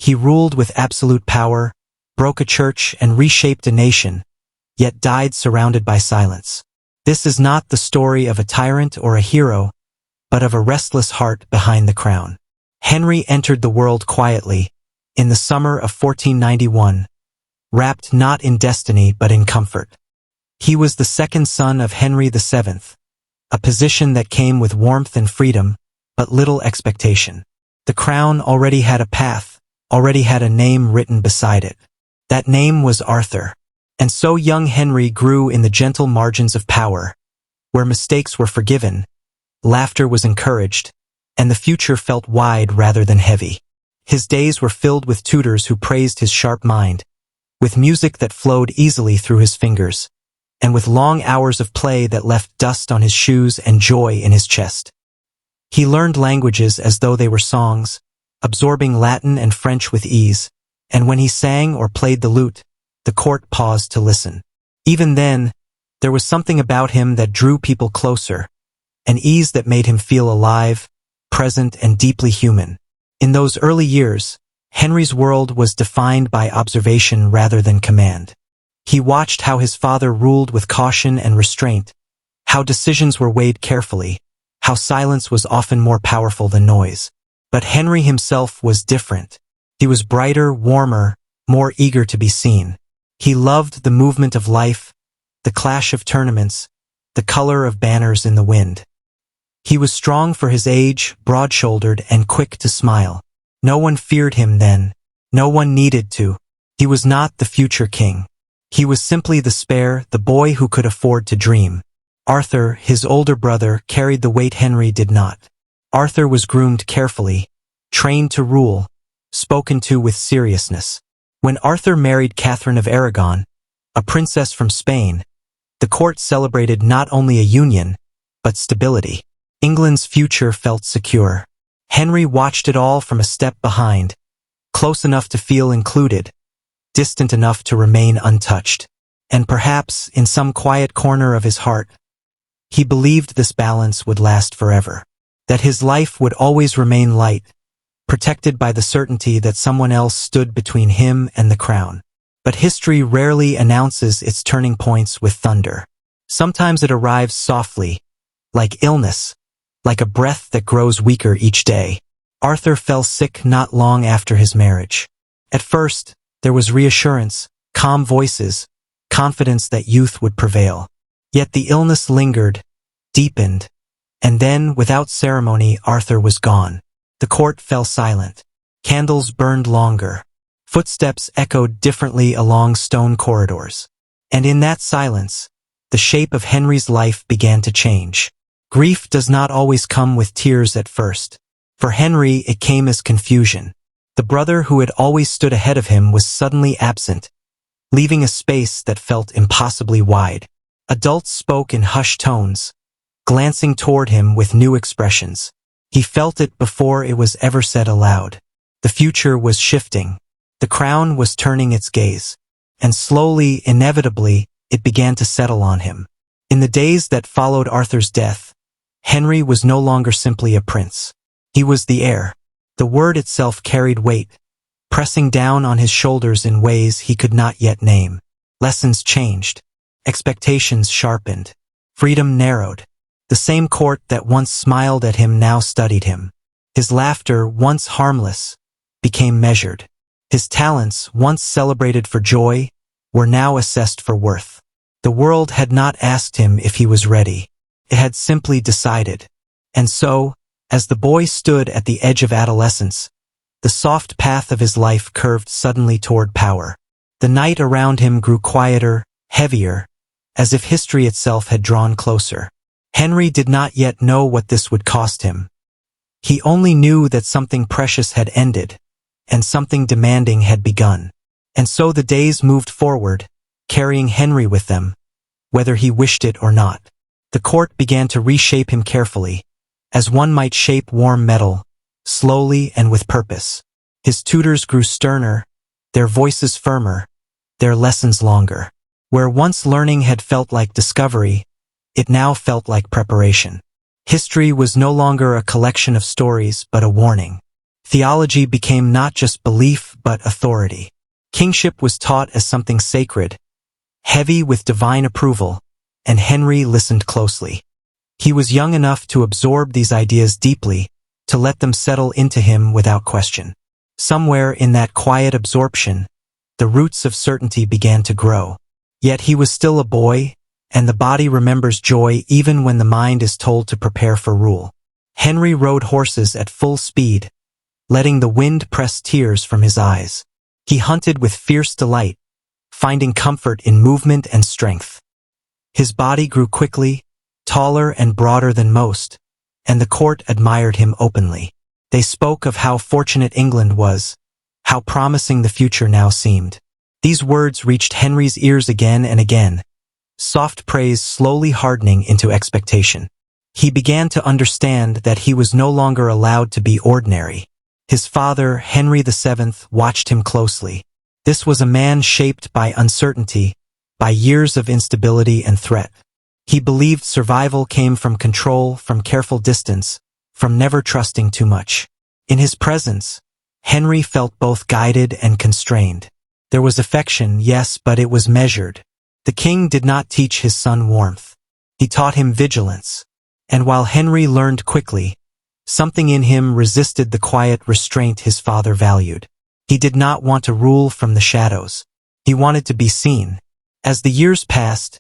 He ruled with absolute power, broke a church and reshaped a nation, yet died surrounded by silence. This is not the story of a tyrant or a hero, but of a restless heart behind the crown. Henry entered the world quietly, in the summer of 1491, wrapped not in destiny but in comfort. He was the second son of Henry VII, a position that came with warmth and freedom, but little expectation. The crown already had a path, already had a name written beside it. That name was Arthur. And so young Henry grew in the gentle margins of power, where mistakes were forgiven, laughter was encouraged, and the future felt wide rather than heavy. His days were filled with tutors who praised his sharp mind, with music that flowed easily through his fingers, and with long hours of play that left dust on his shoes and joy in his chest. He learned languages as though they were songs, absorbing Latin and French with ease, and when he sang or played the lute, the court paused to listen. Even then, there was something about him that drew people closer, an ease that made him feel alive, present, and deeply human. In those early years, Henry's world was defined by observation rather than command. He watched how his father ruled with caution and restraint, how decisions were weighed carefully, how silence was often more powerful than noise. But Henry himself was different. He was brighter, warmer, more eager to be seen. He loved the movement of life, the clash of tournaments, the color of banners in the wind. He was strong for his age, broad-shouldered, and quick to smile. No one feared him then. No one needed to. He was not the future king. He was simply the spare, the boy who could afford to dream. Arthur, his older brother, carried the weight Henry did not. Arthur was groomed carefully, trained to rule, spoken to with seriousness. When Arthur married Catherine of Aragon, a princess from Spain, the court celebrated not only a union, but stability. England's future felt secure. Henry watched it all from a step behind, close enough to feel included, distant enough to remain untouched. And perhaps, in some quiet corner of his heart, he believed this balance would last forever, that his life would always remain light, protected by the certainty that someone else stood between him and the crown. But history rarely announces its turning points with thunder. Sometimes it arrives softly, like illness, like a breath that grows weaker each day. Arthur fell sick not long after his marriage. At first, there was reassurance, calm voices, confidence that youth would prevail. Yet the illness lingered, deepened, and then, without ceremony, Arthur was gone. The court fell silent. Candles burned longer. Footsteps echoed differently along stone corridors. And in that silence, the shape of Henry's life began to change. Grief does not always come with tears at first. For Henry, it came as confusion. The brother who had always stood ahead of him was suddenly absent, leaving a space that felt impossibly wide. Adults spoke in hushed tones, glancing toward him with new expressions. He felt it before it was ever said aloud. The future was shifting. The crown was turning its gaze. And slowly, inevitably, it began to settle on him. In the days that followed Arthur's death, Henry was no longer simply a prince. He was the heir. The word itself carried weight, pressing down on his shoulders in ways he could not yet name. Lessons changed. Expectations sharpened. Freedom narrowed. The same court that once smiled at him now studied him. His laughter, once harmless, became measured. His talents, once celebrated for joy, were now assessed for worth. The world had not asked him if he was ready. It had simply decided. And so, as the boy stood at the edge of adolescence, the soft path of his life curved suddenly toward power. The night around him grew quieter, heavier, as if history itself had drawn closer. Henry did not yet know what this would cost him. He only knew that something precious had ended, and something demanding had begun. And so the days moved forward, carrying Henry with them, whether he wished it or not. The court began to reshape him carefully, as one might shape warm metal, slowly and with purpose. His tutors grew sterner, their voices firmer, their lessons longer. Where once learning had felt like discovery, it now felt like preparation. History was no longer a collection of stories but a warning. Theology became not just belief but authority. Kingship was taught as something sacred, heavy with divine approval, and Henry listened closely. He was young enough to absorb these ideas deeply, to let them settle into him without question. Somewhere in that quiet absorption, the roots of certainty began to grow. Yet he was still a boy, and the body remembers joy even when the mind is told to prepare for rule. Henry rode horses at full speed, letting the wind press tears from his eyes. He hunted with fierce delight, finding comfort in movement and strength. His body grew quickly, taller and broader than most, and the court admired him openly. They spoke of how fortunate England was, how promising the future now seemed. These words reached Henry's ears again and again, soft praise slowly hardening into expectation. He began to understand that he was no longer allowed to be ordinary. His father, Henry VII, watched him closely. This was a man shaped by uncertainty, by years of instability and threat. He believed survival came from control, from careful distance, from never trusting too much. In his presence, Henry felt both guided and constrained. There was affection, yes, but it was measured. The king did not teach his son warmth. He taught him vigilance. And while Henry learned quickly, something in him resisted the quiet restraint his father valued. He did not want to rule from the shadows. He wanted to be seen. As the years passed,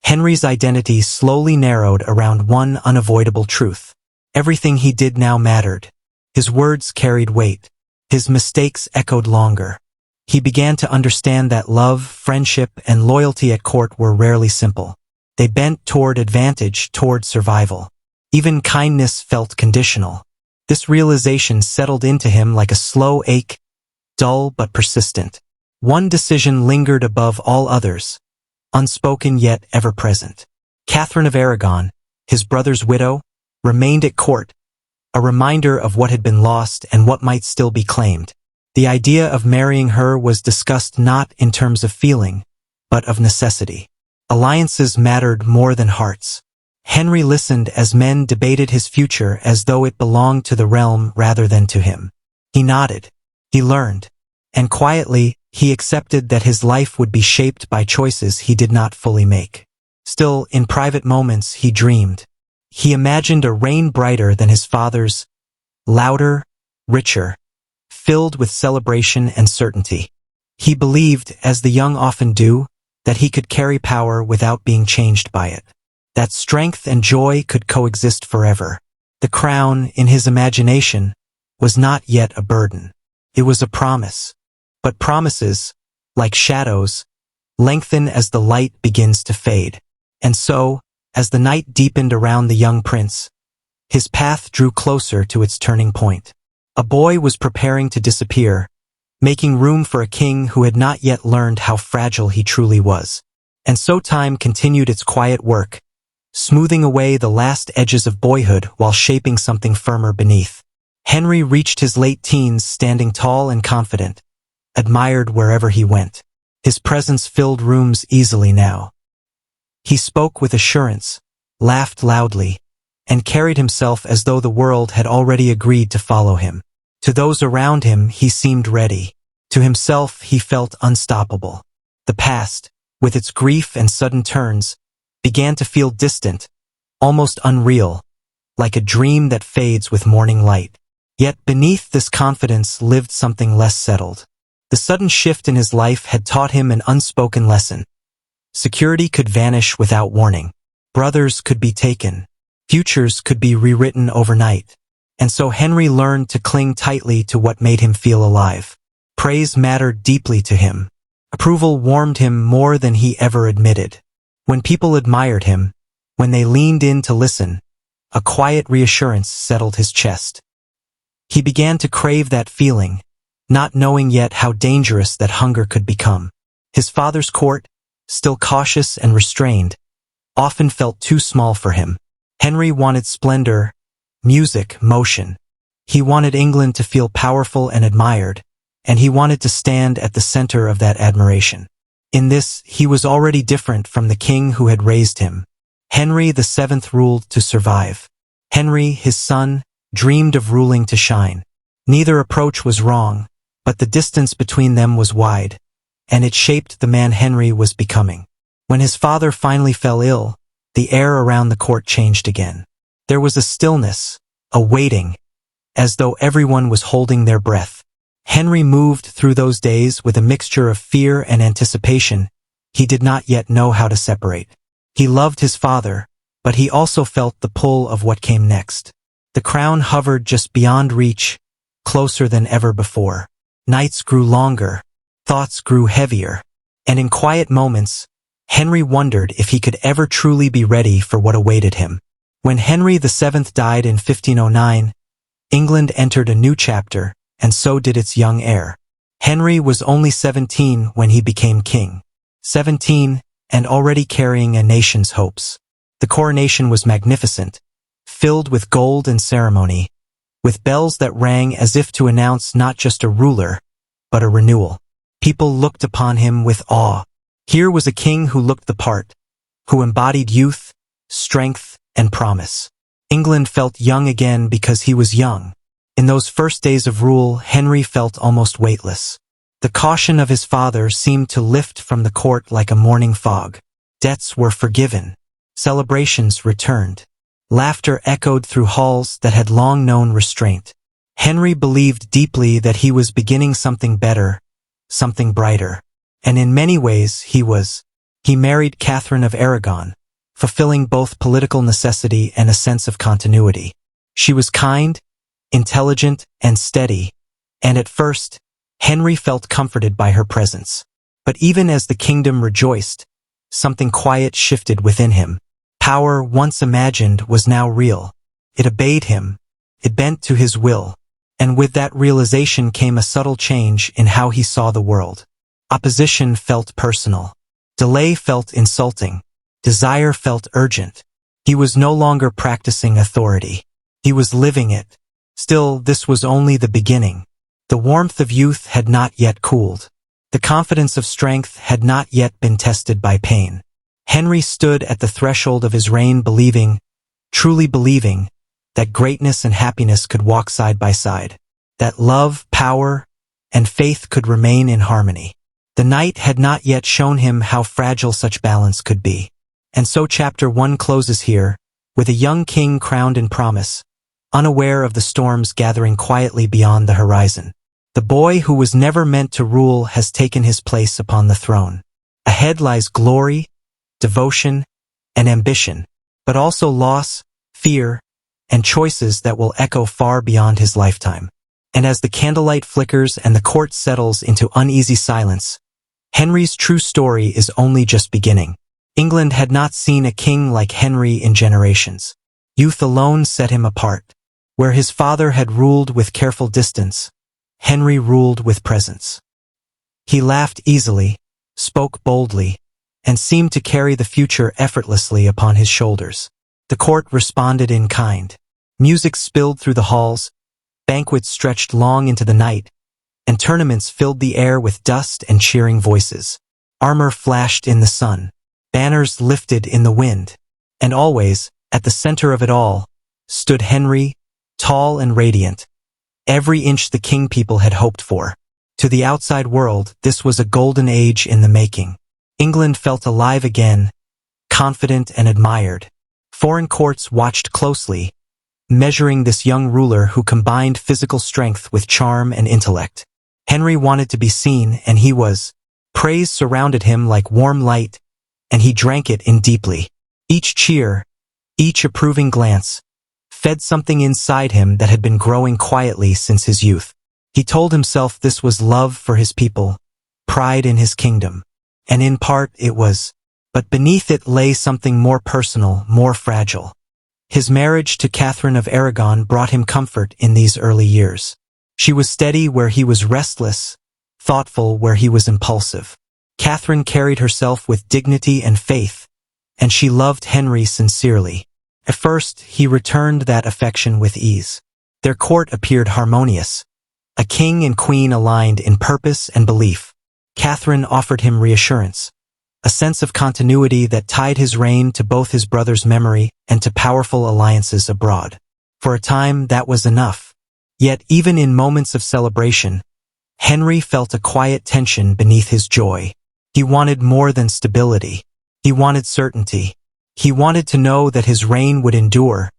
Henry's identity slowly narrowed around one unavoidable truth. Everything he did now mattered. His words carried weight. His mistakes echoed longer. He began to understand that love, friendship, and loyalty at court were rarely simple. They bent toward advantage, toward survival. Even kindness felt conditional. This realization settled into him like a slow ache, dull but persistent. One decision lingered above all others, unspoken yet ever-present. Catherine of Aragon, his brother's widow, remained at court, a reminder of what had been lost and what might still be claimed. The idea of marrying her was discussed not in terms of feeling, but of necessity. Alliances mattered more than hearts. Henry listened as men debated his future as though it belonged to the realm rather than to him. He nodded. He learned. And quietly, he accepted that his life would be shaped by choices he did not fully make. Still, in private moments, he dreamed. He imagined a reign brighter than his father's, louder, richer, filled with celebration and certainty. He believed, as the young often do, that he could carry power without being changed by it. That strength and joy could coexist forever. The crown, in his imagination, was not yet a burden. It was a promise. But promises, like shadows, lengthen as the light begins to fade. And so, as the night deepened around the young prince, his path drew closer to its turning point. A boy was preparing to disappear, making room for a king who had not yet learned how fragile he truly was. And so time continued its quiet work, smoothing away the last edges of boyhood while shaping something firmer beneath. Henry reached his late teens standing tall and confident, admired wherever he went. His presence filled rooms easily now. He spoke with assurance, laughed loudly, and carried himself as though the world had already agreed to follow him. To those around him, he seemed ready. To himself, he felt unstoppable. The past, with its grief and sudden turns, began to feel distant, almost unreal, like a dream that fades with morning light. Yet beneath this confidence lived something less settled. The sudden shift in his life had taught him an unspoken lesson. Security could vanish without warning. Brothers could be taken. Futures could be rewritten overnight. And so Henry learned to cling tightly to what made him feel alive. Praise mattered deeply to him. Approval warmed him more than he ever admitted. When people admired him, when they leaned in to listen, a quiet reassurance settled his chest. He began to crave that feeling, not knowing yet how dangerous that hunger could become. His father's court, still cautious and restrained, often felt too small for him. Henry wanted splendor, music, motion. He wanted England to feel powerful and admired, and he wanted to stand at the center of that admiration. In this, he was already different from the king who had raised him. Henry VII ruled to survive. Henry, his son, dreamed of ruling to shine. Neither approach was wrong, but the distance between them was wide, and it shaped the man Henry was becoming. When his father finally fell ill, the air around the court changed again. There was a stillness, a waiting, as though everyone was holding their breath. Henry moved through those days with a mixture of fear and anticipation he did not yet know how to separate. He loved his father, but he also felt the pull of what came next. The crown hovered just beyond reach, closer than ever before. Nights grew longer, thoughts grew heavier, and in quiet moments, Henry wondered if he could ever truly be ready for what awaited him. When Henry VII died in 1509, England entered a new chapter, and so did its young heir. Henry was only 17 when he became king. 17, and already carrying a nation's hopes. The coronation was magnificent, filled with gold and ceremony, with bells that rang as if to announce not just a ruler, but a renewal. People looked upon him with awe. Here was a king who looked the part, who embodied youth, strength, and promise. England felt young again because he was young. In those first days of rule, Henry felt almost weightless. The caution of his father seemed to lift from the court like a morning fog. Debts were forgiven. Celebrations returned. Laughter echoed through halls that had long known restraint. Henry believed deeply that he was beginning something better, something brighter. And in many ways he married Catherine of Aragon, fulfilling both political necessity and a sense of continuity. She was kind, intelligent, and steady, and at first, Henry felt comforted by her presence. But even as the kingdom rejoiced, something quiet shifted within him. Power once imagined was now real. It obeyed him. It bent to his will. And with that realization came a subtle change in how he saw the world. Opposition felt personal. Delay felt insulting. Desire felt urgent. He was no longer practicing authority. He was living it. Still, this was only the beginning. The warmth of youth had not yet cooled. The confidence of strength had not yet been tested by pain. Henry stood at the threshold of his reign truly believing, that greatness and happiness could walk side by side. That love, power, and faith could remain in harmony. The night had not yet shown him how fragile such balance could be. And so chapter 1 closes here, with a young king crowned in promise, unaware of the storms gathering quietly beyond the horizon. The boy who was never meant to rule has taken his place upon the throne. Ahead lies glory, devotion, and ambition, but also loss, fear, and choices that will echo far beyond his lifetime. And as the candlelight flickers and the court settles into uneasy silence, Henry's true story is only just beginning. England had not seen a king like Henry in generations. Youth alone set him apart. Where his father had ruled with careful distance, Henry ruled with presence. He laughed easily, spoke boldly, and seemed to carry the future effortlessly upon his shoulders. The court responded in kind. Music spilled through the halls, banquets stretched long into the night, and tournaments filled the air with dust and cheering voices. Armor flashed in the sun, banners lifted in the wind, and always, at the center of it all, stood Henry, tall and radiant, every inch the king people had hoped for. To the outside world, this was a golden age in the making. England felt alive again, confident and admired. Foreign courts watched closely, measuring this young ruler who combined physical strength with charm and intellect. Henry wanted to be seen, and he was. Praise surrounded him like warm light, and he drank it in deeply. Each cheer, each approving glance, fed something inside him that had been growing quietly since his youth. He told himself this was love for his people, pride in his kingdom. And in part it was. But beneath it lay something more personal, more fragile. His marriage to Catherine of Aragon brought him comfort in these early years. She was steady where he was restless, thoughtful where he was impulsive. Catherine carried herself with dignity and faith, and she loved Henry sincerely. At first, he returned that affection with ease. Their court appeared harmonious, a king and queen aligned in purpose and belief. Catherine offered him reassurance, a sense of continuity that tied his reign to both his brother's memory and to powerful alliances abroad. For a time, that was enough. Yet even in moments of celebration, Henry felt a quiet tension beneath his joy. He wanted more than stability. He wanted certainty. He wanted to know that his reign would endure,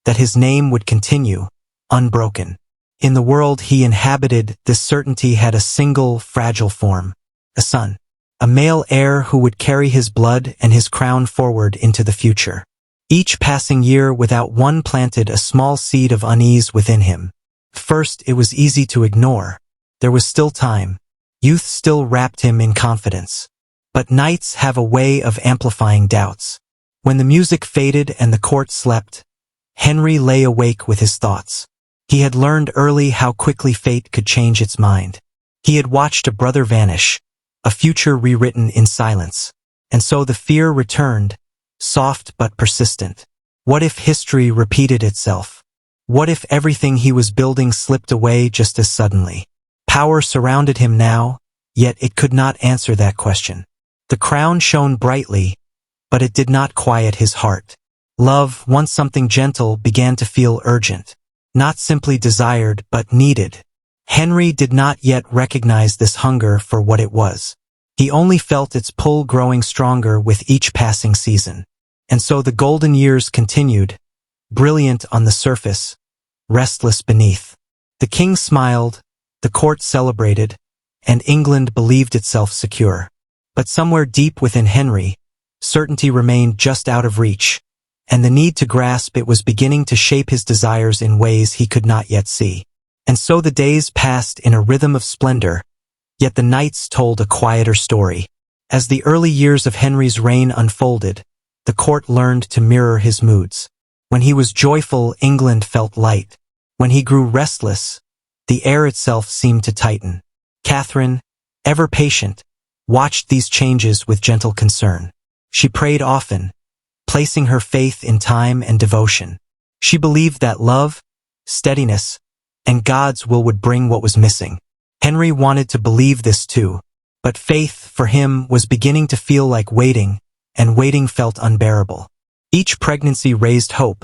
that his name would continue, unbroken. In the world he inhabited, this certainty had a single, fragile form: a son. A male heir who would carry his blood and his crown forward into the future. Each passing year without one planted a small seed of unease within him. First, it was easy to ignore. There was still time. Youth still wrapped him in confidence. But nights have a way of amplifying doubts. When the music faded and the court slept, Henry lay awake with his thoughts. He had learned early how quickly fate could change its mind. He had watched a brother vanish, a future rewritten in silence. And so the fear returned, soft but persistent. What if history repeated itself? What if everything he was building slipped away just as suddenly? Power surrounded him now, yet it could not answer that question. The crown shone brightly, but it did not quiet his heart. Love, once something gentle, began to feel urgent. Not simply desired, but needed. Henry did not yet recognize this hunger for what it was. He only felt its pull growing stronger with each passing season. And so the golden years continued, brilliant on the surface, restless beneath. The king smiled, the court celebrated, and England believed itself secure. But somewhere deep within Henry, certainty remained just out of reach, and the need to grasp it was beginning to shape his desires in ways he could not yet see. And so the days passed in a rhythm of splendor, yet the nights told a quieter story. As the early years of Henry's reign unfolded, the court learned to mirror his moods. When he was joyful, England felt light. When he grew restless, the air itself seemed to tighten. Catherine, ever patient, watched these changes with gentle concern. She prayed often, placing her faith in time and devotion. She believed that love, steadiness, and God's will would bring what was missing. Henry wanted to believe this too, but faith for him was beginning to feel like waiting, and waiting felt unbearable. Each pregnancy raised hope,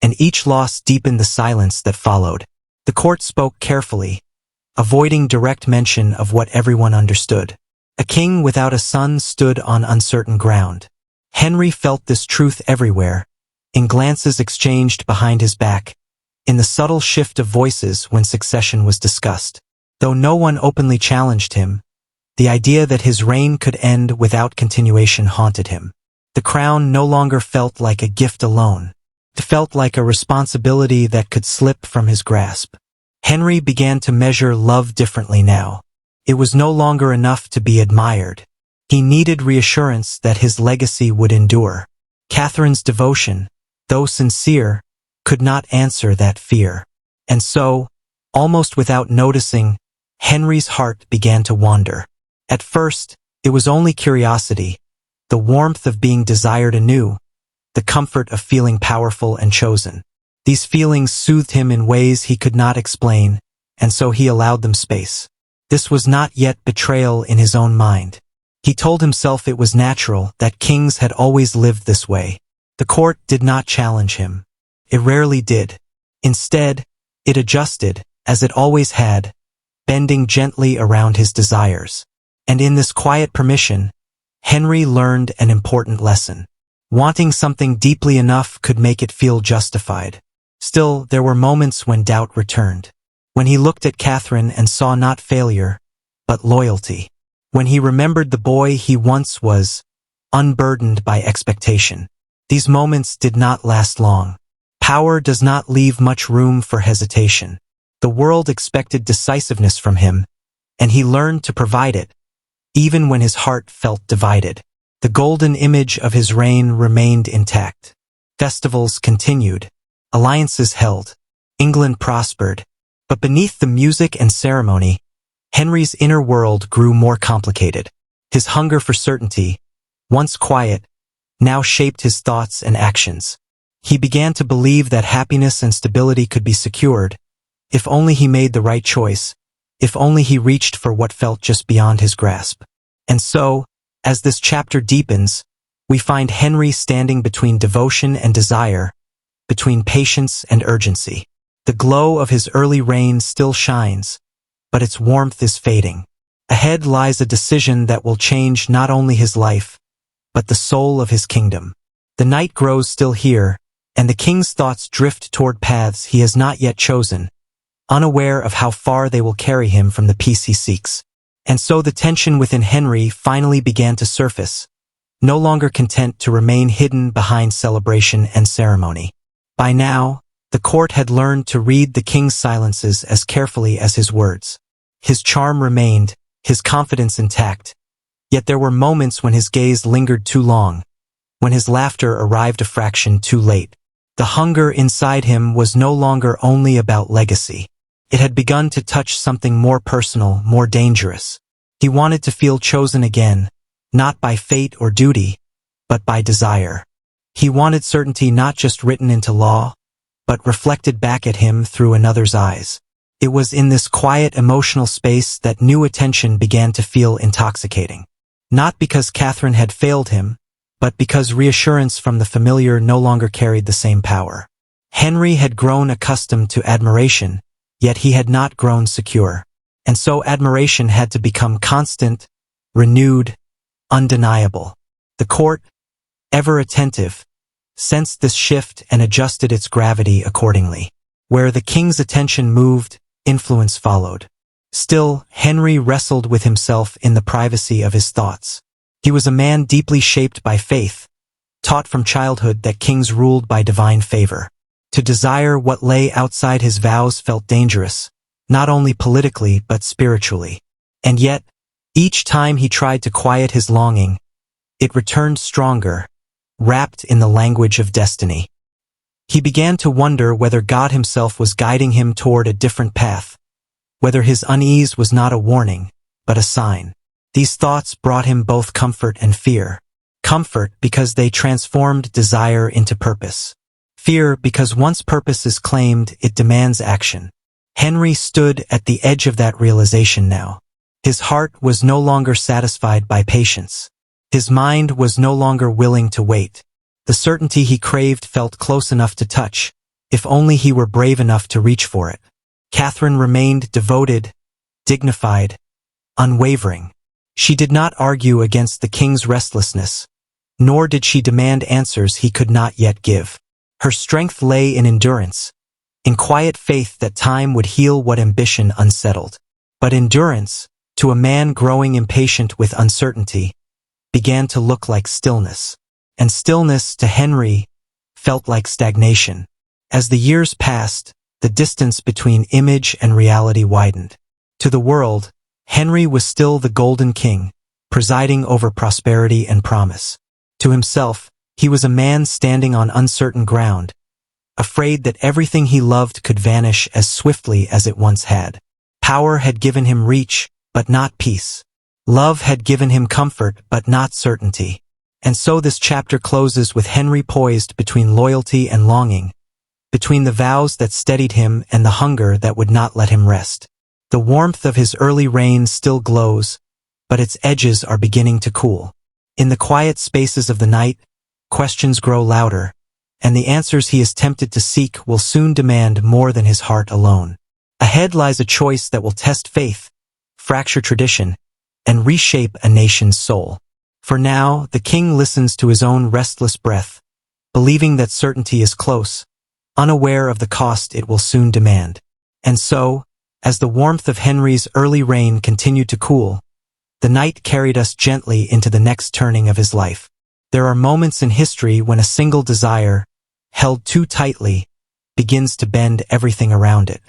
and each loss deepened the silence that followed. The court spoke carefully, avoiding direct mention of what everyone understood. A king without a son stood on uncertain ground. Henry felt this truth everywhere, in glances exchanged behind his back, in the subtle shift of voices when succession was discussed. Though no one openly challenged him, the idea that his reign could end without continuation haunted him. The crown no longer felt like a gift alone. It felt like a responsibility that could slip from his grasp. Henry began to measure love differently now. It was no longer enough to be admired. He needed reassurance that his legacy would endure. Catherine's devotion, though sincere, could not answer that fear. And so, almost without noticing, Henry's heart began to wander. At first, it was only curiosity, the warmth of being desired anew, the comfort of feeling powerful and chosen. These feelings soothed him in ways he could not explain, and so he allowed them space. This was not yet betrayal in his own mind. He told himself it was natural, that kings had always lived this way. The court did not challenge him. It rarely did. Instead, it adjusted, as it always had, bending gently around his desires. And in this quiet permission, Henry learned an important lesson. Wanting something deeply enough could make it feel justified. Still, there were moments when doubt returned. When he looked at Catherine and saw not failure, but loyalty. When he remembered the boy he once was, unburdened by expectation. These moments did not last long. Power does not leave much room for hesitation. The world expected decisiveness from him, and he learned to provide it, even when his heart felt divided. The golden image of his reign remained intact. Festivals continued. Alliances held. England prospered. But beneath the music and ceremony, Henry's inner world grew more complicated. His hunger for certainty, once quiet, now shaped his thoughts and actions. He began to believe that happiness and stability could be secured, if only he made the right choice, if only he reached for what felt just beyond his grasp. And so, as this chapter deepens, we find Henry standing between devotion and desire, between patience and urgency. The glow of his early reign still shines, but its warmth is fading. Ahead lies a decision that will change not only his life, but the soul of his kingdom. The night grows still here, and the king's thoughts drift toward paths he has not yet chosen, unaware of how far they will carry him from the peace he seeks. And so the tension within Henry finally began to surface, no longer content to remain hidden behind celebration and ceremony. By now, the court had learned to read the king's silences as carefully as his words. His charm remained, his confidence intact, yet there were moments when his gaze lingered too long, when his laughter arrived a fraction too late. The hunger inside him was no longer only about legacy. It had begun to touch something more personal, more dangerous. He wanted to feel chosen again, not by fate or duty, but by desire. He wanted certainty not just written into law, but reflected back at him through another's eyes. It was in this quiet emotional space that new attention began to feel intoxicating. Not because Catherine had failed him, but because reassurance from the familiar no longer carried the same power. Henry had grown accustomed to admiration, yet he had not grown secure. And so admiration had to become constant, renewed, undeniable. The court, ever attentive, sensed this shift and adjusted its gravity accordingly. Where the king's attention moved, influence followed. Still, Henry wrestled with himself in the privacy of his thoughts. He was a man deeply shaped by faith, taught from childhood that kings ruled by divine favor. To desire what lay outside his vows felt dangerous, not only politically but spiritually. And yet, each time he tried to quiet his longing, it returned stronger, wrapped in the language of destiny. He began to wonder whether God himself was guiding him toward a different path, whether his unease was not a warning, but a sign. These thoughts brought him both comfort and fear. Comfort because they transformed desire into purpose. Fear because once purpose is claimed, it demands action. Henry stood at the edge of that realization now. His heart was no longer satisfied by patience. His mind was no longer willing to wait. The certainty he craved felt close enough to touch, if only he were brave enough to reach for it. Catherine remained devoted, dignified, unwavering. She did not argue against the king's restlessness, nor did she demand answers he could not yet give. Her strength lay in endurance, in quiet faith that time would heal what ambition unsettled. But endurance, to a man growing impatient with uncertainty, began to look like stillness. And stillness, to Henry, felt like stagnation. As the years passed, the distance between image and reality widened. To the world, Henry was still the Golden King, presiding over prosperity and promise. To himself, he was a man standing on uncertain ground, afraid that everything he loved could vanish as swiftly as it once had. Power had given him reach, but not peace. Love had given him comfort, but not certainty. And so this chapter closes with Henry poised between loyalty and longing, between the vows that steadied him and the hunger that would not let him rest. The warmth of his early reign still glows, but its edges are beginning to cool. In the quiet spaces of the night, questions grow louder, and the answers he is tempted to seek will soon demand more than his heart alone. Ahead lies a choice that will test faith, fracture tradition, and reshape a nation's soul. For now, the king listens to his own restless breath, believing that certainty is close, unaware of the cost it will soon demand. And so, as the warmth of Henry's early reign continued to cool, the night carried us gently into the next turning of his life. There are moments in history when a single desire, held too tightly, begins to bend everything around it.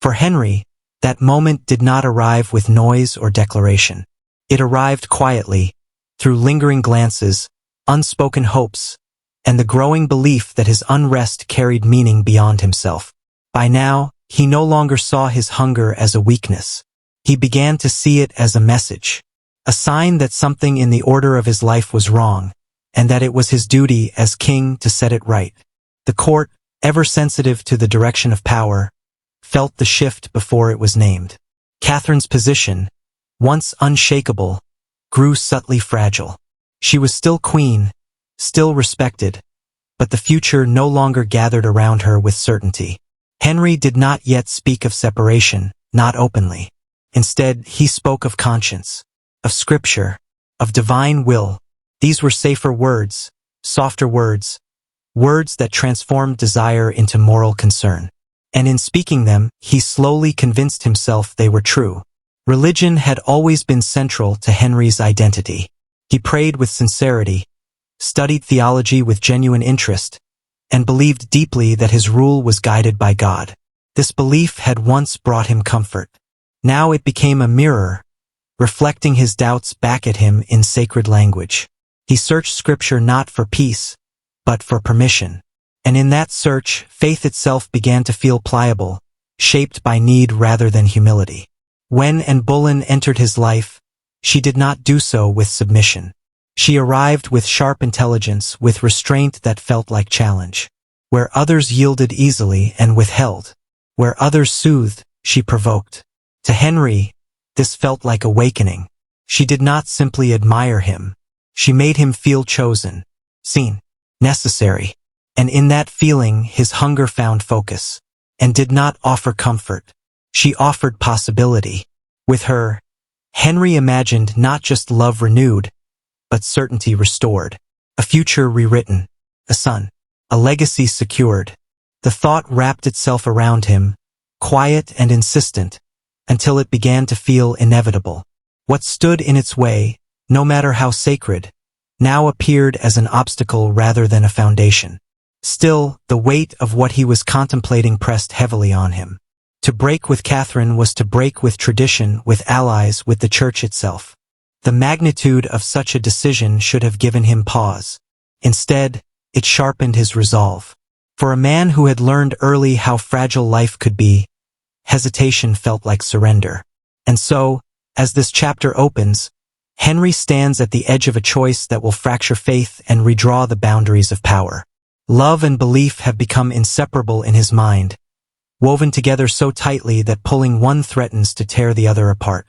For Henry, that moment did not arrive with noise or declaration. It arrived quietly, through lingering glances, unspoken hopes, and the growing belief that his unrest carried meaning beyond himself. By now, he no longer saw his hunger as a weakness. He began to see it as a message, a sign that something in the order of his life was wrong, and that it was his duty as king to set it right. The court, ever sensitive to the direction of power, felt the shift before it was named. Catherine's position, once unshakable, grew subtly fragile. She was still queen, still respected, but the future no longer gathered around her with certainty. Henry did not yet speak of separation, not openly. Instead, he spoke of conscience, of scripture, of divine will. These were safer words, softer words, words that transformed desire into moral concern. And in speaking them, he slowly convinced himself they were true. Religion had always been central to Henry's identity. He prayed with sincerity, studied theology with genuine interest, and believed deeply that his rule was guided by God. This belief had once brought him comfort. Now it became a mirror, reflecting his doubts back at him in sacred language. He searched scripture not for peace, but for permission. And in that search, faith itself began to feel pliable, shaped by need rather than humility. When Anne Boleyn entered his life, she did not do so with submission. She arrived with sharp intelligence, with restraint that felt like challenge. Where others yielded easily and withheld, where others soothed, she provoked. To Henry, this felt like awakening. She did not simply admire him. She made him feel chosen, seen, necessary. And in that feeling, his hunger found focus, and did not offer comfort. She offered possibility. With her, Henry imagined not just love renewed, but certainty restored, a future rewritten, a son, a legacy secured. The thought wrapped itself around him, quiet and insistent, until it began to feel inevitable. What stood in its way, no matter how sacred, now appeared as an obstacle rather than a foundation. Still, the weight of what he was contemplating pressed heavily on him. To break with Catherine was to break with tradition, with allies, with the church itself. The magnitude of such a decision should have given him pause. Instead, it sharpened his resolve. For a man who had learned early how fragile life could be, hesitation felt like surrender. And so, as this chapter opens, Henry stands at the edge of a choice that will fracture faith and redraw the boundaries of power. Love and belief have become inseparable in his mind, woven together so tightly that pulling one threatens to tear the other apart.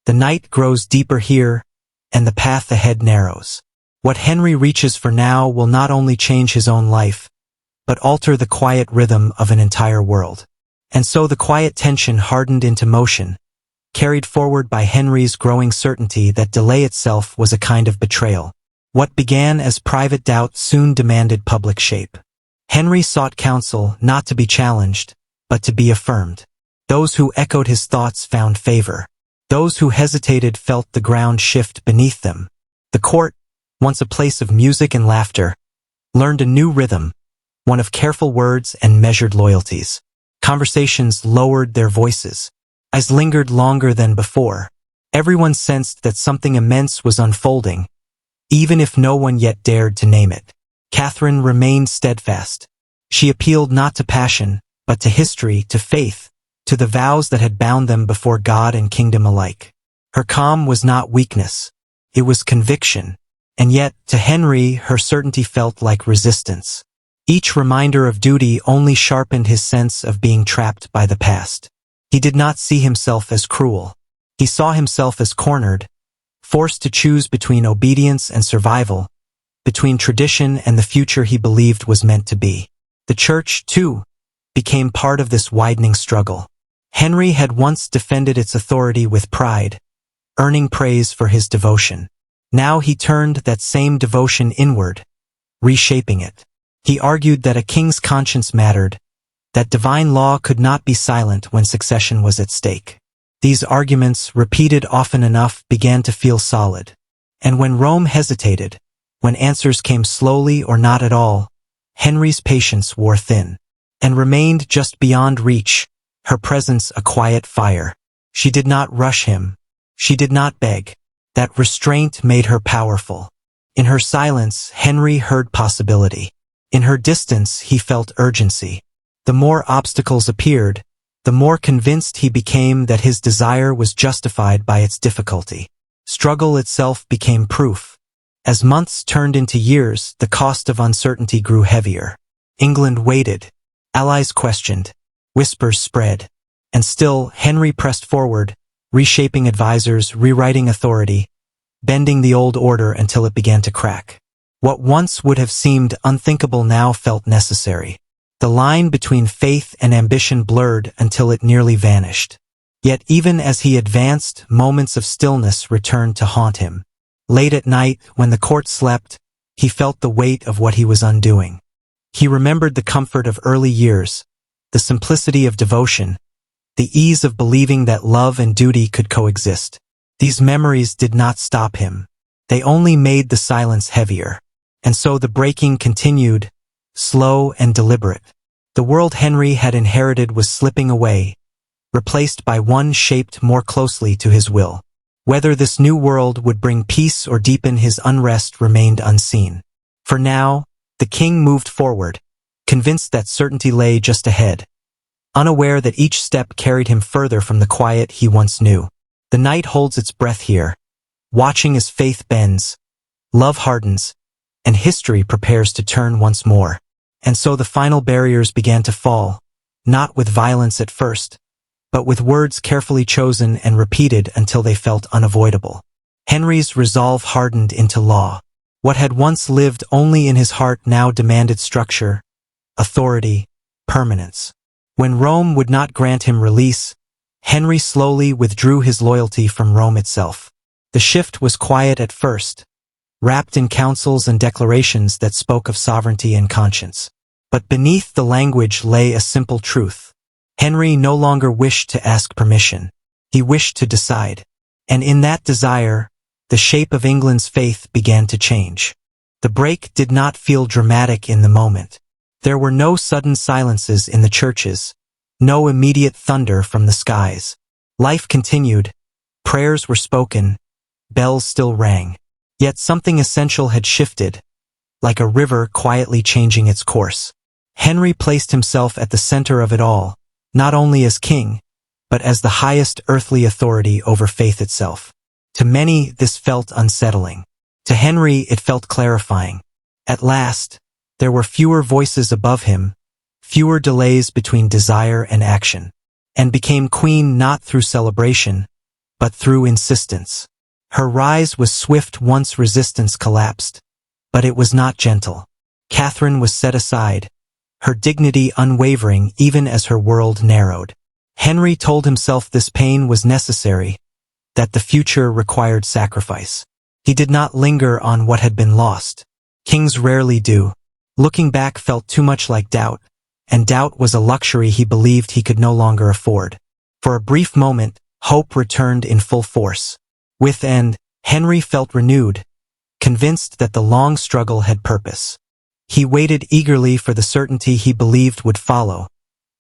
The night grows deeper here, and the path ahead narrows. What Henry reaches for now will not only change his own life, but alter the quiet rhythm of an entire world. And so the quiet tension hardened into motion, carried forward by Henry's growing certainty that delay itself was a kind of betrayal. What began as private doubt soon demanded public shape. Henry sought counsel not to be challenged, but to be affirmed. Those who echoed his thoughts found favor. Those who hesitated felt the ground shift beneath them. The court, once a place of music and laughter, learned a new rhythm, one of careful words and measured loyalties. Conversations lowered their voices. Eyes lingered longer than before. Everyone sensed that something immense was unfolding, even if no one yet dared to name it. Catherine remained steadfast. She appealed not to passion, but to history, to faith, to the vows that had bound them before God and kingdom alike. Her calm was not weakness. It was conviction. And yet, to Henry, her certainty felt like resistance. Each reminder of duty only sharpened his sense of being trapped by the past. He did not see himself as cruel. He saw himself as cornered, forced to choose between obedience and survival, between tradition and the future he believed was meant to be. The church, too, became part of this widening struggle. Henry had once defended its authority with pride, earning praise for his devotion. Now he turned that same devotion inward, reshaping it. He argued that a king's conscience mattered, that divine law could not be silent when succession was at stake. These arguments, repeated often enough, began to feel solid. And when Rome hesitated, when answers came slowly or not at all, Henry's patience wore thin, and remained just beyond reach, her presence a quiet fire. She did not rush him. She did not beg. That restraint made her powerful. In her silence, Henry heard possibility. In her distance, he felt urgency. The more obstacles appeared, the more convinced he became that his desire was justified by its difficulty. Struggle itself became proof. As months turned into years, the cost of uncertainty grew heavier. England waited. Allies questioned. Whispers spread. And still, Henry pressed forward, reshaping advisors, rewriting authority, bending the old order until it began to crack. What once would have seemed unthinkable now felt necessary. The line between faith and ambition blurred until it nearly vanished. Yet even as he advanced, moments of stillness returned to haunt him. Late at night, when the court slept, he felt the weight of what he was undoing. He remembered the comfort of early years, the simplicity of devotion, the ease of believing that love and duty could coexist. These memories did not stop him. They only made the silence heavier. And so the breaking continued, slow and deliberate. The world Henry had inherited was slipping away, replaced by one shaped more closely to his will. Whether this new world would bring peace or deepen his unrest remained unseen. For now, the king moved forward, convinced that certainty lay just ahead, unaware that each step carried him further from the quiet he once knew. The night holds its breath here, watching as faith bends, love hardens, and history prepares to turn once more. And so the final barriers began to fall, not with violence at first, but with words carefully chosen and repeated until they felt unavoidable. Henry's resolve hardened into law. What had once lived only in his heart now demanded structure, authority, permanence. When Rome would not grant him release, Henry slowly withdrew his loyalty from Rome itself. The shift was quiet at first, wrapped in councils and declarations that spoke of sovereignty and conscience. But beneath the language lay a simple truth. Henry no longer wished to ask permission. He wished to decide. And in that desire, the shape of England's faith began to change. The break did not feel dramatic in the moment. There were no sudden silences in the churches, no immediate thunder from the skies. Life continued, prayers were spoken, bells still rang. Yet something essential had shifted, like a river quietly changing its course. Henry placed himself at the center of it all, not only as king, but as the highest earthly authority over faith itself. To many, this felt unsettling. To Henry, it felt clarifying. At last, there were fewer voices above him, fewer delays between desire and action, and became queen not through celebration, but through insistence. Her rise was swift once resistance collapsed, but it was not gentle. Catherine was set aside, her dignity unwavering even as her world narrowed. Henry told himself this pain was necessary, that the future required sacrifice. He did not linger on what had been lost. Kings rarely do. Looking back felt too much like doubt, and doubt was a luxury he believed he could no longer afford. For a brief moment, hope returned in full force. Within, Henry felt renewed, convinced that the long struggle had purpose. He waited eagerly for the certainty he believed would follow,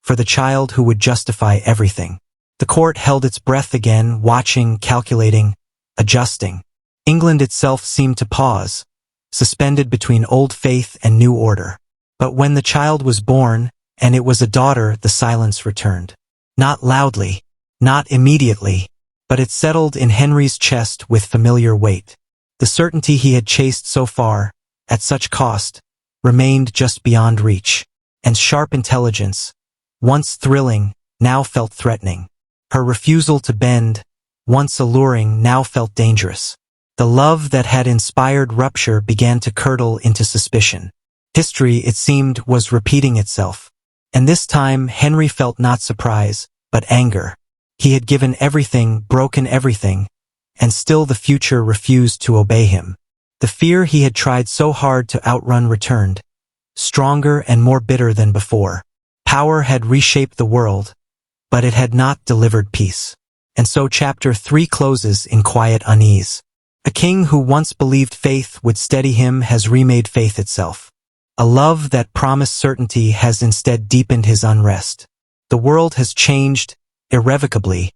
for the child who would justify everything. The court held its breath again, watching, calculating, adjusting. England itself seemed to pause, suspended between old faith and new order. But when the child was born, and it was a daughter, the silence returned. Not loudly, not immediately, but it settled in Henry's chest with familiar weight. The certainty he had chased so far, at such cost, remained just beyond reach. And sharp intelligence, once thrilling, now felt threatening. Her refusal to bend, once alluring, now felt dangerous. The love that had inspired rupture began to curdle into suspicion. History, it seemed, was repeating itself. And this time, Henry felt not surprise, but anger. He had given everything, broken everything, and still the future refused to obey him. The fear he had tried so hard to outrun returned, stronger and more bitter than before. Power had reshaped the world, but it had not delivered peace. And so chapter 3 closes in quiet unease. A king who once believed faith would steady him has remade faith itself. A love that promised certainty has instead deepened his unrest. The world has changed, irrevocably,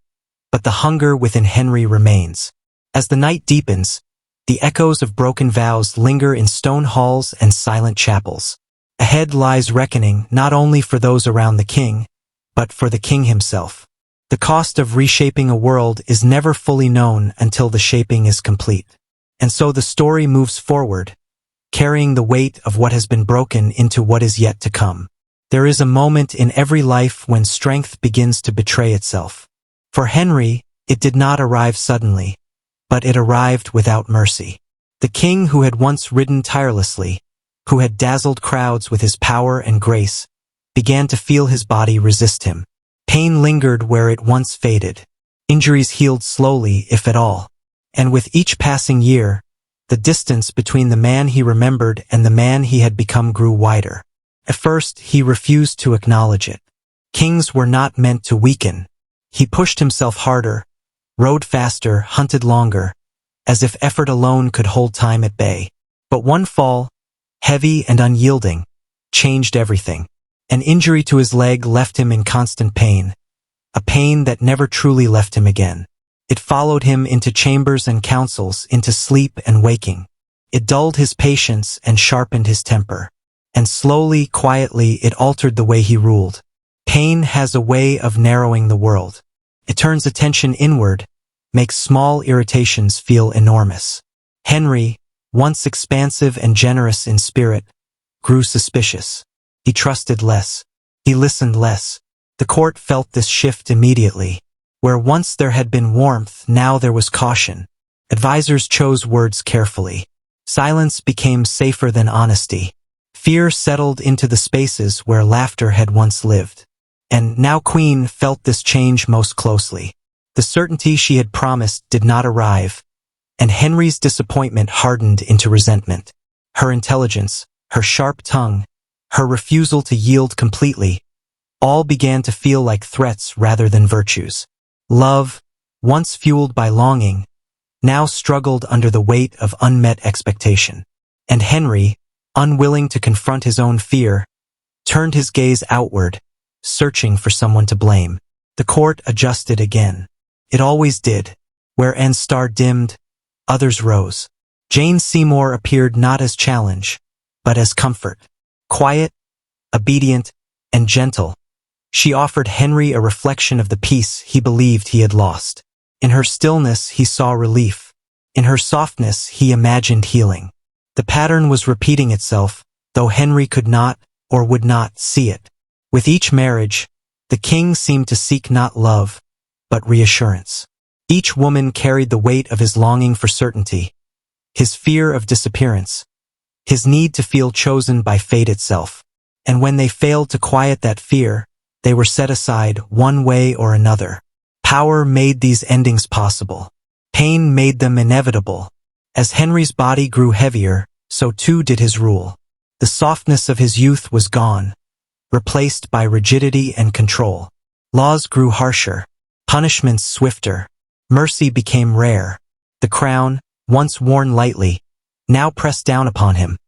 but the hunger within Henry remains. As the night deepens, the echoes of broken vows linger in stone halls and silent chapels. Ahead lies reckoning not only for those around the king, but for the king himself. The cost of reshaping a world is never fully known until the shaping is complete. And so the story moves forward, carrying the weight of what has been broken into what is yet to come. There is a moment in every life when strength begins to betray itself. For Henry, it did not arrive suddenly, but it arrived without mercy. The king who had once ridden tirelessly, who had dazzled crowds with his power and grace, began to feel his body resist him. Pain lingered where it once faded. Injuries healed slowly, if at all. And with each passing year, the distance between the man he remembered and the man he had become grew wider. At first, he refused to acknowledge it. Kings were not meant to weaken. He pushed himself harder, rode faster, hunted longer, as if effort alone could hold time at bay. But one fall, heavy and unyielding, changed everything. An injury to his leg left him in constant pain, a pain that never truly left him again. It followed him into chambers and councils, into sleep and waking. It dulled his patience and sharpened his temper. And slowly, quietly, it altered the way he ruled. Pain has a way of narrowing the world. It turns attention inward, makes small irritations feel enormous. Henry, once expansive and generous in spirit, grew suspicious. He trusted less. He listened less. The court felt this shift immediately. Where once there had been warmth, now there was caution. Advisors chose words carefully. Silence became safer than honesty. Fear settled into the spaces where laughter had once lived. And now Queen felt this change most closely. The certainty she had promised did not arrive, and Henry's disappointment hardened into resentment. Her intelligence, her sharp tongue, her refusal to yield completely, all began to feel like threats rather than virtues. Love, once fueled by longing, now struggled under the weight of unmet expectation. And Henry, unwilling to confront his own fear, turned his gaze outward, searching for someone to blame. The court adjusted again. It always did. Where one star dimmed, others rose. Jane Seymour appeared not as challenge, but as comfort. Quiet, obedient, and gentle, she offered Henry a reflection of the peace he believed he had lost. In her stillness he saw relief. In her softness he imagined healing. The pattern was repeating itself, though Henry could not, or would not, see it. With each marriage, the king seemed to seek not love, but reassurance. Each woman carried the weight of his longing for certainty, his fear of disappearance, his need to feel chosen by fate itself. And when they failed to quiet that fear, they were set aside one way or another. Power made these endings possible. Pain made them inevitable. As Henry's body grew heavier, so too did his rule. The softness of his youth was gone, replaced by rigidity and control. Laws grew harsher, punishments swifter. Mercy became rare. The crown, once worn lightly, now pressed down upon him.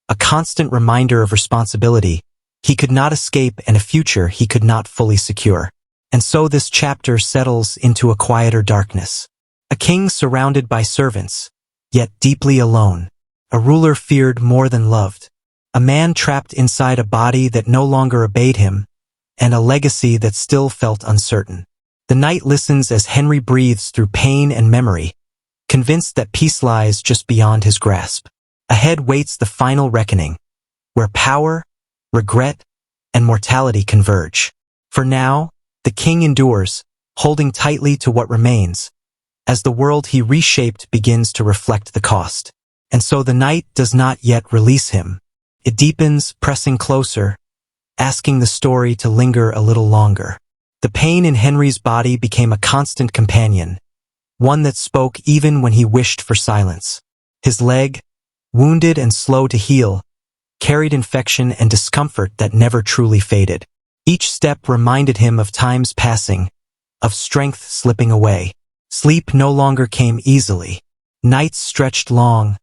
A constant reminder of responsibility he could not escape and a future he could not fully secure. And so this chapter settles into a quieter darkness. A king surrounded by servants, yet deeply alone. A ruler feared more than loved. A man trapped inside a body that no longer obeyed him, and a legacy that still felt uncertain. The knight listens as Henry breathes through pain and memory, convinced that peace lies just beyond his grasp. Ahead waits the final reckoning, where power, regret, and mortality converge. For now, the king endures, holding tightly to what remains, as the world he reshaped begins to reflect the cost. And so the night does not yet release him. It deepens, pressing closer, asking the story to linger a little longer. The pain in Henry's body became a constant companion, one that spoke even when he wished for silence. His leg, wounded and slow to heal, carried infection and discomfort that never truly faded. Each step reminded him of time's passing, of strength slipping away. Sleep no longer came easily. Nights stretched long,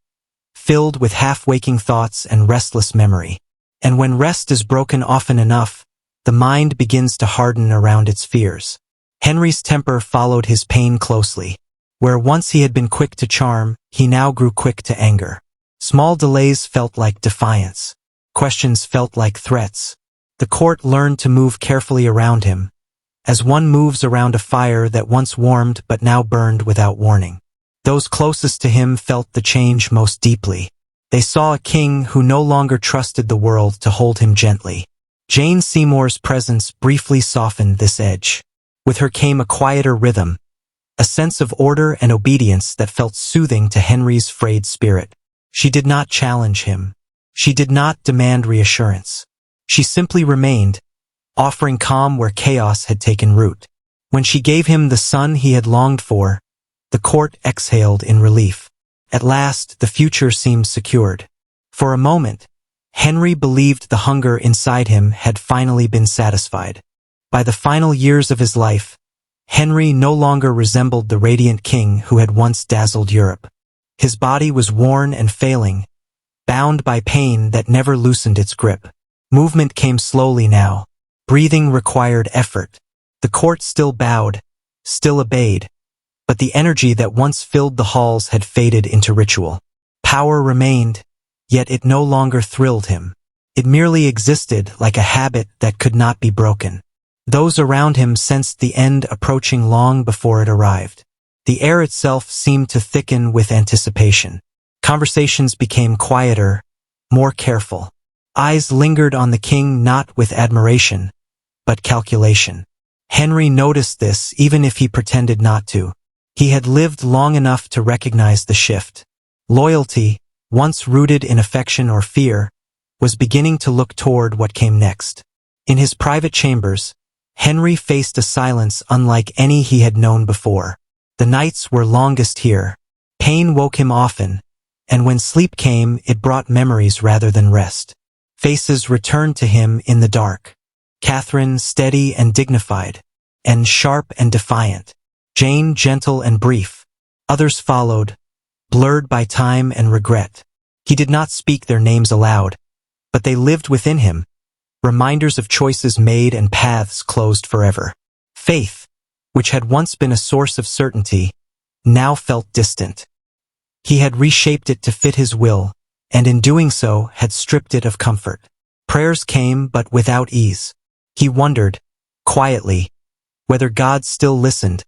filled with half-waking thoughts and restless memory. And when rest is broken often enough, the mind begins to harden around its fears. Henry's temper followed his pain closely. Where once he had been quick to charm, he now grew quick to anger. Small delays felt like defiance. Questions felt like threats. The court learned to move carefully around him, as one moves around a fire that once warmed but now burned without warning. Those closest to him felt the change most deeply. They saw a king who no longer trusted the world to hold him gently. Jane Seymour's presence briefly softened this edge. With her came a quieter rhythm, a sense of order and obedience that felt soothing to Henry's frayed spirit. She did not challenge him. She did not demand reassurance. She simply remained, offering calm where chaos had taken root. When she gave him the son he had longed for, the court exhaled in relief. At last, the future seemed secured. For a moment, Henry believed the hunger inside him had finally been satisfied. By the final years of his life, Henry no longer resembled the radiant king who had once dazzled Europe. His body was worn and failing, bound by pain that never loosened its grip. Movement came slowly now. Breathing required effort. The court still bowed, still obeyed, but the energy that once filled the halls had faded into ritual. Power remained, yet it no longer thrilled him. It merely existed like a habit that could not be broken. Those around him sensed the end approaching long before it arrived. The air itself seemed to thicken with anticipation. Conversations became quieter, more careful. Eyes lingered on the king not with admiration, but calculation. Henry noticed this even if he pretended not to. He had lived long enough to recognize the shift. Loyalty, once rooted in affection or fear, was beginning to look toward what came next. In his private chambers, Henry faced a silence unlike any he had known before. The nights were longest here. Pain woke him often, and when sleep came, it brought memories rather than rest. Faces returned to him in the dark. Catherine, steady and dignified, and sharp and defiant. Jane, gentle and brief. Others followed, blurred by time and regret. He did not speak their names aloud, but they lived within him, reminders of choices made and paths closed forever. Faith, which had once been a source of certainty, now felt distant. He had reshaped it to fit his will, and in doing so had stripped it of comfort. Prayers came, but without ease. He wondered, quietly, whether God still listened,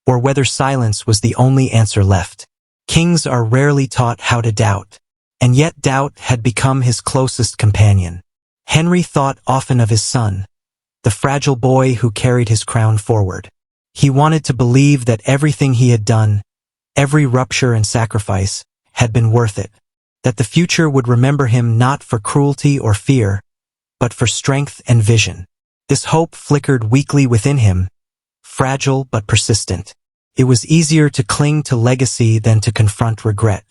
or whether silence was the only answer left. Kings are rarely taught how to doubt, and yet doubt had become his closest companion. Henry thought often of his son, the fragile boy who carried his crown forward. He wanted to believe that everything he had done, every rupture and sacrifice, had been worth it, that the future would remember him not for cruelty or fear, but for strength and vision. This hope flickered weakly within him, fragile but persistent. It was easier to cling to legacy than to confront regret.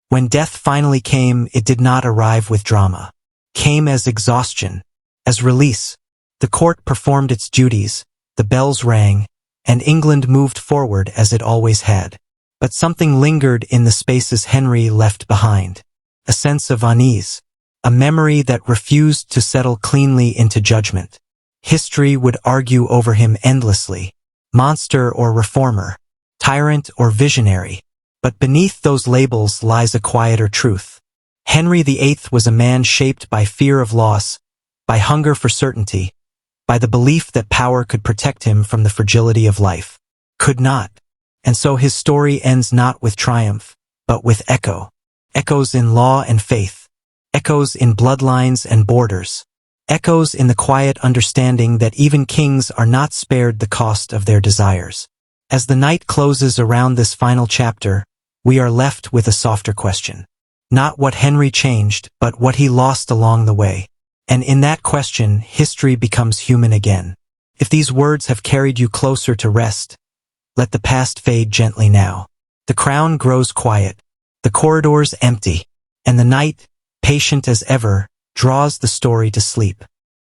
When death finally came, it did not arrive with drama. Came as exhaustion, as release. The court performed its duties, the bells rang, and England moved forward as it always had. But something lingered in the spaces Henry left behind. A sense of unease, a memory that refused to settle cleanly into judgment. History would argue over him endlessly, monster or reformer, tyrant or visionary. But beneath those labels lies a quieter truth. Henry VIII was a man shaped by fear of loss, by hunger for certainty, by the belief that power could protect him from the fragility of life. Could not. And so his story ends not with triumph, but with echo. Echoes in law and faith. Echoes in bloodlines and borders. Echoes in the quiet understanding that even kings are not spared the cost of their desires. As the night closes around this final chapter, we are left with a softer question. Not what Henry changed, but what he lost along the way. And in that question, history becomes human again. If these words have carried you closer to rest, let the past fade gently now. The crown grows quiet, the corridors empty, and the night, patient as ever, draws the story to sleep.